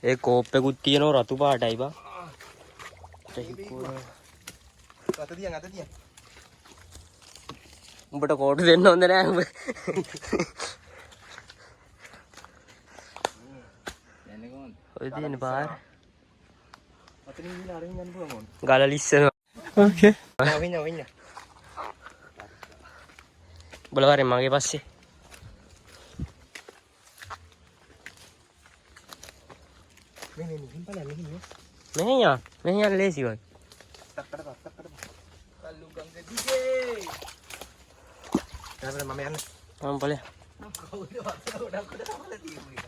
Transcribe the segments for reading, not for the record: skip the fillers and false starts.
ඒ කෝප්පෙකුත් තියෙනවා රතු පාටයි බා. අත තියන් අත තියන්. උඹට කෝටු දෙන්න හොඳ නෑ උඹ. යන්නේ කොහොමද? ඔය තියෙන පාර. අතනින් ගිහලා අරින් යන්න පුළුවන් ඕන. ගල ලිස්සනවා. ඕකේ. වින්න. බලවරේ මගේ පස්සේ. මේ හිම්පල මෙහි. මෙහෙ යන්න ලේසි වගේ. තක්කට. කල්ලු ගංගේ දිගේ. මම යන්න. මම බලය. කවුද වත්තර ගොඩක් කොට තමයි තියෙන්නේ.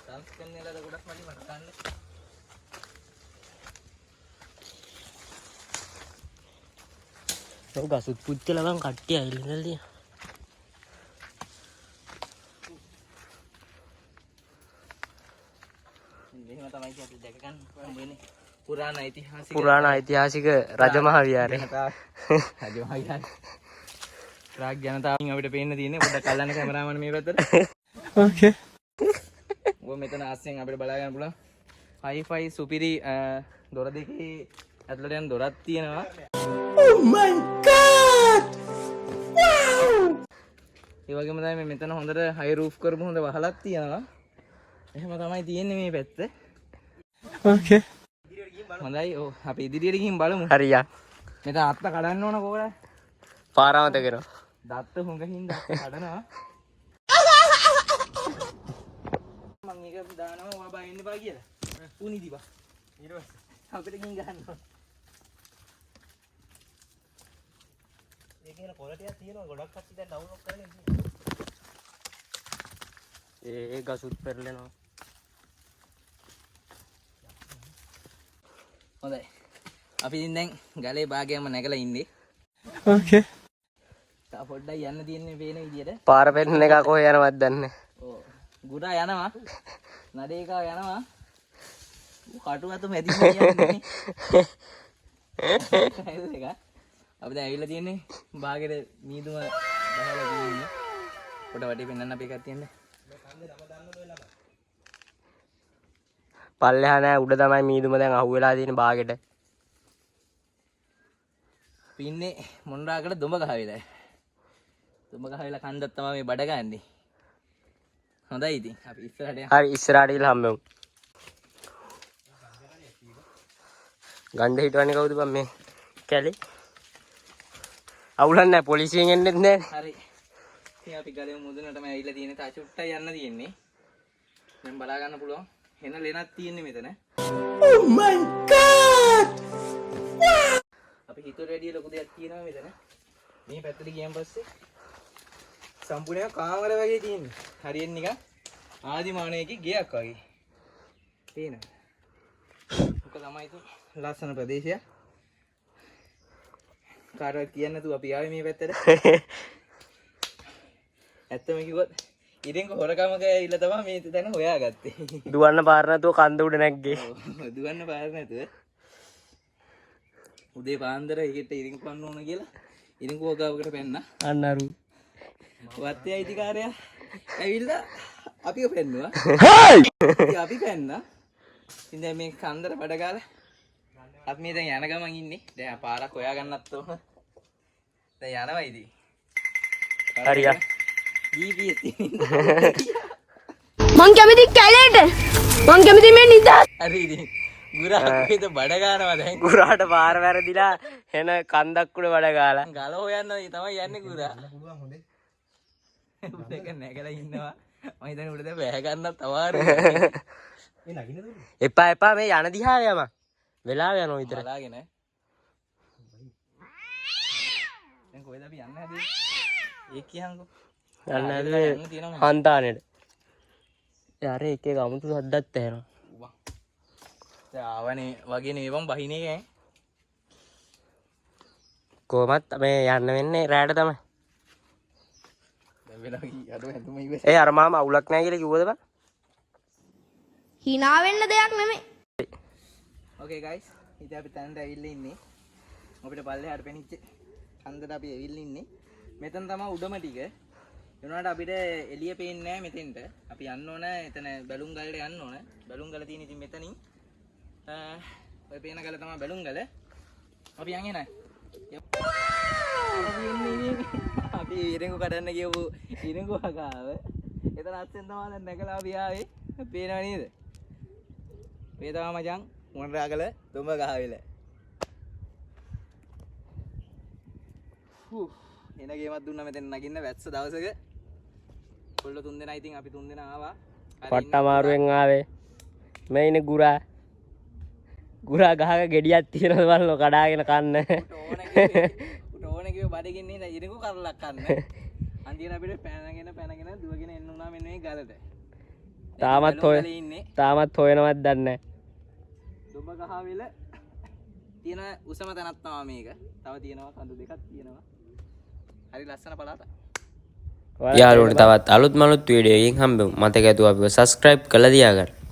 සංස්කරණයලද ගොඩක් මඩි මට ගන්න. ඔව් ගසුත් පුච්චලා ගන් කට්ටිය ඇවිල්ලා තියෙන. මෙහෙම තමයි අපි දැක ගන්න හම්බෙන්නේ. පුරාණ ඓතිහාසික රජමහා විහාරය. රජමහා විහාරය. රාග් ජනතාවෙන් අපිට පේන්න තියෙන්නේ පොඩ්ඩක් කල්ලන්න කැමරාමන් මේ පැත්තට. ඕකේ. ඔය මෙතන ආස්සෙන් අපිට බලා ගන්න පුළුවන්. හයිෆයි සුපිරි දොර දෙකේ ඇතුළට යන දොරක් තියෙනවා. Oh my god! Wow! ඒ වගේම තමයි මෙතන හොඳට හයි රූෆ් කරපු හොඳ වහලක් තියෙනවා. එහෙම තමයි තියෙන්නේ මේ පැත්ත. ඕකේ. හොඳයි. ඔව් අපි ඉදිරියට ගිහින් බලමු. හරියා. මෙතන අත්ත කඩන්න ඕන කොහොමද? පාරාමත කරනවා. දත්ත හුඟකින් දත්ත කඩනවා. මම ඒක දානවා ඔයා බයින්න බා කියලා. උනි දිබා. ඊට පස්සේ අපිට ගිහින් ගන්නවා. ඒකේ ක්වොලිටියක් තියෙනවා ගොඩක් කච්චි දැන් ඩවුන්ලෝඩ් කරගෙන ඉන්නේ. ඒ ගසුත් පෙරලෙනවා. හොඳයි. අපි ඉතින් දැන් ගලේ භාගයම නැගලා ඉන්නේ. ඕකේ. තා පොඩ්ඩක් යන්න තියෙන්නේ පේන විදියට. පාර පෙරලන එක කොහෙ යනවද දන්නේ. ඔව්. ගුඩා යනවා. නඩේකා යනවා. කටු අත මැදින් යන්නේ. අපි දැන් ඇවිල්ලා තියෙන්නේ භාගෙට මීදුම බහලා තියෙන්නේ. පොඩ වටේ පෙන්නන්න අපි එකක් තියන්නේ. පල්ලෙහා නෑ උඩ තමයි මීදුම දැන් අහුවෙලා තියෙන බාගෙට. අපි ඉන්නේ මොණරාකට දොඹ ගහ වෙලා. දොඹ ගහ වෙලා කන්දක් තමයි මේ බඩ ගන්නේ. හොඳයි ඉතින් අපි ඉස්සරහට යමු. හරි ඉස්සරහට ගිහලා හම්බෙමු. ගණ්ඩ හිටවන්නේ කවුද බං මේ කැලේ? අවුලක් නැහැ පොලිසියෙන් එන්නෙත් නැහැ. හරි. ඉතින් අපි ගලේ මුදුනටම ඇවිල්ලා තියෙන්නේ. තා චුට්ටක් යන්න තියෙන්නේ. දැන් බලා ගන්න පුළුවන්. හෙන ලෙනක් තියෙන්නේ මෙතන. Oh my god! අපි හිතුවට වැඩිය ලොකු දෙයක් තියෙනවා මෙතන. මේ පැත්තට ගියන් පස්සේ සම්පූර්ණයෙන් කාමර වගේ තියෙන්නේ. හරියට නිකන් ආදිමානවයේ ගෙයක් වගේ. පේනවද? ඔක තමයි තු ලස්සන ප්‍රදේශය. කාටවත් කියන්නේ නැතුව අපි ආවේ මේ පැත්තට. ඇත්තම කිව්වොත් ඉතින් හොරකමක ඇවිල්ලා තමයි මේ තැන හොයාගත්තේ. දුවන්න පාර නැතුව කන්ද උඩ නැග්ගේ. ඔව් දුවන්න පාර නැතුව. උදේ පාන්දර එකට ඉරිංගු පන්න ඕන කියලා ඉරිංගු වගාවකට පැන්නා. අන්න අරු. වත්තේ අයිතිකාරයා ඇවිල්ලා අපිව පෙන්නුවා. ඉතින් අපි පැන්නා. ඉතින් දැන් මේ කන්දර බඩ ගාලා අපි මේ දැන් යන ගමන් ඉන්නේ. දැන් පාරක් හොයාගන්නත් ඕන. දැන් යනවා ඉතින්. හරියා. GPS මං කැමති කැලේට මං කැමති මේ නිදා හරි ඉතින් ගුරා කොහෙද බඩ ගන්නවා දැන් ගුරාට පාර වැරදිලා එන කන්දක් උඩ වැඩ ගාලා. ගල හොයන්න තමයි යන්නේ ගුරා. පුළුවන් හොඳේ. උඩක නැගලා ඉන්නවා. මම හිතන්නේ උඩ දැන් වැහ ගන්නත් අමාරුයි. මේ නගින්න දුන්නේ. එපා මේ යන දිහා යම. වෙලාව යනවා විතර. බලාගෙන. දැන් කොහෙද අපි යන්න හැදේ? ඒ කියහන්කෝ. යන්න හැදේ හන්තානෙට. යාර එකේ ගමුතු සද්දත් ඇහෙනවා. උවා. දැන් ආවනේ වගේ නෙවෙයි බහිනේ ඈ. කොහමත් මේ යන්න වෙන්නේ රැයට තමයි. දැන් වෙලා අර හැදුම ඉවස. ඒ අර මාම අවුලක් නැහැ කියලා කිව්වද බං? hina වෙන්න දෙයක් නෙමෙයි Okay guys, ඉතින් අපි තැනට ඇවිල්ලා ඉන්නේ. අපිට පල්ලෙහාට පෙනිච්ච හන්දට අපි ඇවිල්ලා ඉන්නේ. මෙතන තමයි උඩම ටික. එනවාට අපිට එළිය පේන්නේ නැහැ මෙතෙන්ට. අපි යන්න ඕන එතන බැලුම් ගලට යන්න ඕන. බැලුම් ගල තියෙන ඉතින් මෙතනින් ඔය පේන ගල තමයි බැලුම් ගල. අපි යන්නේ නැහැ. අපි ඉරෙන්ගු කඩන්න කියපු ඉරෙන්ගු වගාව. එතන අස්සෙන් තමයි දැන් නැගලා අපි ආවේ. පේනව නේද? මේ තමයි මචං මොණරාගල දුඹ ගහවිල. එන ගේමක් දුන්නා මෙතන නගින්න වැස්ස දවසක. කොල්ල 3 දෙනා ඉතින් අපි 3 දෙනා ආවා. පට්ට අමාරුවෙන් ආවේ. මේ ඉන්නේ ගුරා. ගුරා ගහක ගෙඩියක් තියෙනවද බලන්න කඩාගෙන කන්න. උට ඕනේ කිව්ව බඩගින්න නේද ඉරෙකු කරලක් කන්න. අන්තිමට අපිට පැනගෙන දුවගෙන එන්න උනා මෙන්න මේ ගලට. තාමත් හොයනවත් දන්නේ නැහැ. දුඹ ගහවිල තියෙන උසම තැනක් තමයි මේක. තව තියෙනවා කඳු දෙකක් තියෙනවා. හරි ලස්සන පළාතක්. යාළුවෝ තවත් අලුත් මලුත් වීඩියෝ එකකින් හම්බෙමු. මතක ඇතුව අපිව subscribe කරලා තියාගන්න.